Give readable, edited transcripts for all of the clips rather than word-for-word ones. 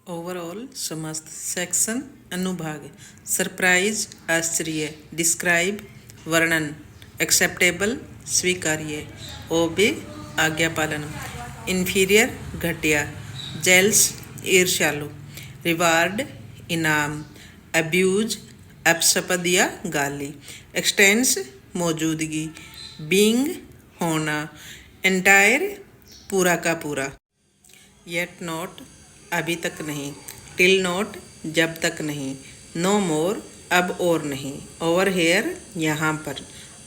overall समस्त section अनुभाग surprise आश्चर्य डिस्क्राइब वर्णन एक्सेप्टेबल स्वीकार्य ओबे आज्ञा पालन इन्फीरियर घटिया जेल्स ईर्ष्यालु रिवार्ड इनाम अब्यूज अपशब्द या गाली एक्सटेंस मौजूदगी बीइंग होना एंटायर पूरा का पूरा येट नॉट अभी तक नहीं टिल नॉट जब तक नहीं नो मोर अब और नहीं ओवर हेयर यहाँ पर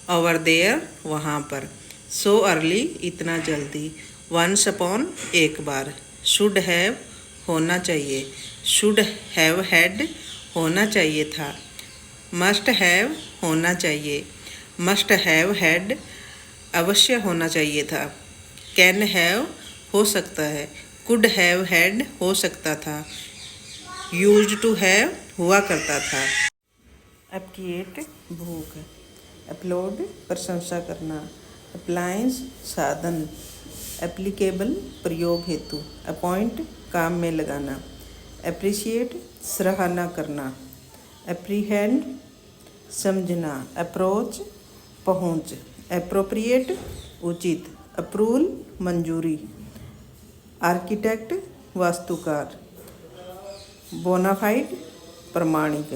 ओवर देयर वहाँ पर सो अर्ली इतना जल्दी वंस अपॉन एक बार शुड हैव होना चाहिए शुड हैव हैड होना चाहिए था मस्ट हैव होना चाहिए मस्ट हैव हैड अवश्य होना चाहिए था कैन हैव हो सकता है कुड हैव हैड हो सकता था यूज्ड टू हैव हुआ करता था एप्रिशिएट भूख अपलोड प्रशंसा करना अप्लायंस साधन एप्लीकेबल प्रयोग हेतु अपॉइंट काम में लगाना एप्रिशिएट सराहना करना एप्रीहेंड समझना अप्रोच पहुँच एप्रोप्रिएट उचित अप्रूवल मंजूरी आर्किटेक्ट वास्तुकार बोनाफाइड प्रमाणिक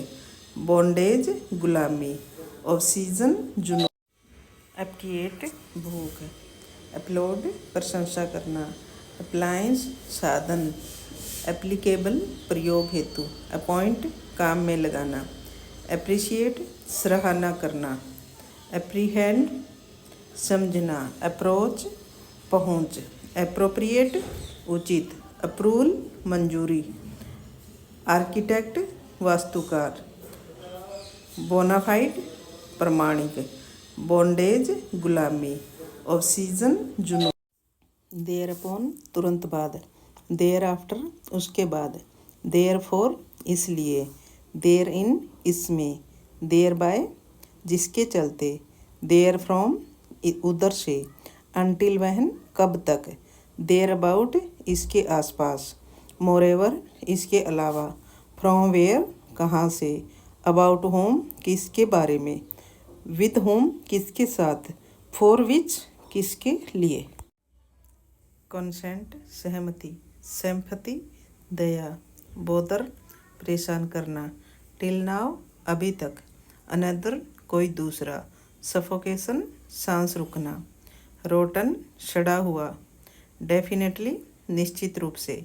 बॉन्डेज गुलामी ऑक्सीजन जुनून एप्रिशिएट भूख अपलोड प्रशंसा करना अप्लायंस साधन एप्लीकेबल प्रयोग हेतु अपॉइंट काम में लगाना एप्रिशिएट सराहना करना एप्रीहेंड समझना अप्रोच पहुँच एप्रोप्रिएट उचित अप्रूवल मंजूरी आर्किटेक्ट वास्तुकार बोनाफाइड प्रमाणिक बॉन्डेज गुलामी ऑक्सीजन जुनून देयर अपॉन तुरंत बाद देयर आफ्टर उसके बाद देयर फॉर इसलिए देयर इन इसमें देयर बाय जिसके चलते देयर फ्रॉम उधर से अनटिल वहन कब तक देयर अबाउट इसके आसपास मोरेवर इसके अलावा फ्रॉम वेयर कहाँ से अबाउट होम किसके बारे में विद होम किसके साथ फॉर विच किसके लिए कंसेंट सहमति सिंपैथी दया बोदर परेशान करना टिल नाउ अभी तक अनदर कोई दूसरा सफोकेशन सांस रुकना रोटन सड़ा हुआ डेफिनेटली निश्चित रूप से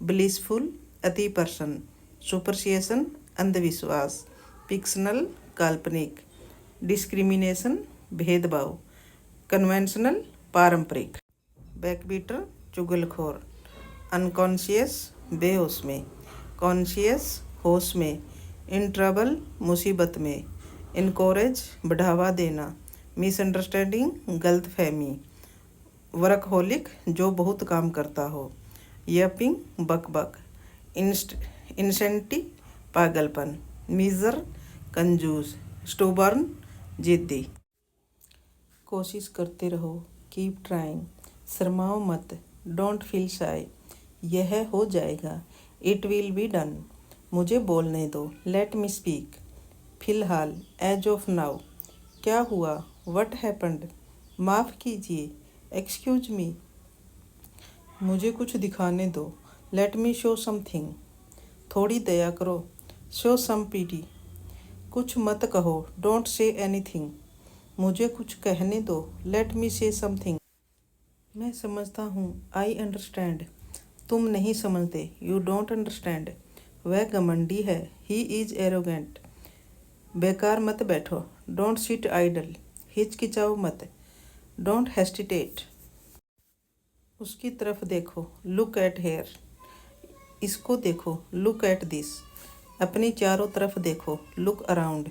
ब्लिसफुल अति प्रसन्न सुपरस्टिशन अंधविश्वास फिक्शनल काल्पनिक डिस्क्रिमिनेशन भेदभाव कन्वेंशनल पारंपरिक बैकबीटर चुगलखोर अनकॉन्शियस बेहोश में कॉन्शियस होश में इन ट्रबल मुसीबत में इनकोरेज बढ़ावा देना मिसअंडरस्टैंडिंग गलतफहमी वर्कहोलिक जो बहुत काम करता हो यपिंग बकबक इंसेंटी पागलपन मीजर कंजूस स्टूबर्न जिद्दी कोशिश करते रहो कीप ट्राइंग शर्माओ मत डोंट फील शाय यह हो जाएगा इट विल बी डन मुझे बोलने दो लेट मी स्पीक फिलहाल एज ऑफ नाउ क्या हुआ व्हाट हैपेंड माफ़ कीजिए एक्सक्यूज मी मुझे कुछ दिखाने दो लेट मी शो समथिंग थोड़ी दया करो शो सम पिटी कुछ मत कहो डोंट से एनीथिंग मुझे कुछ कहने दो लेट मी से समथिंग मैं समझता हूँ आई अंडरस्टैंड तुम नहीं समझते यू डोंट अंडरस्टैंड वह घमंडी है ही इज़ एरोगेंट बेकार मत बैठो डोंट सिट आइडल हिचकिचाओ मत डोंट हेस्टिटेट उसकी तरफ देखो लुक एट हेयर इसको देखो लुक एट दिस अपनी चारों तरफ देखो लुक अराउंड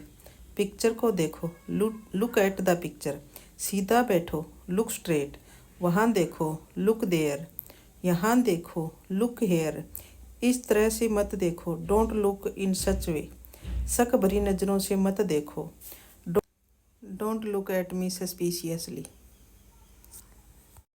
पिक्चर को देखो लुक एट द पिक्चर सीधा बैठो लुक स्ट्रेट वहाँ देखो लुक देयर यहाँ देखो लुक हेयर इस तरह से मत देखो डोंट लुक इन सच वे शक भरी नज़रों से मत देखो don't look at me suspiciously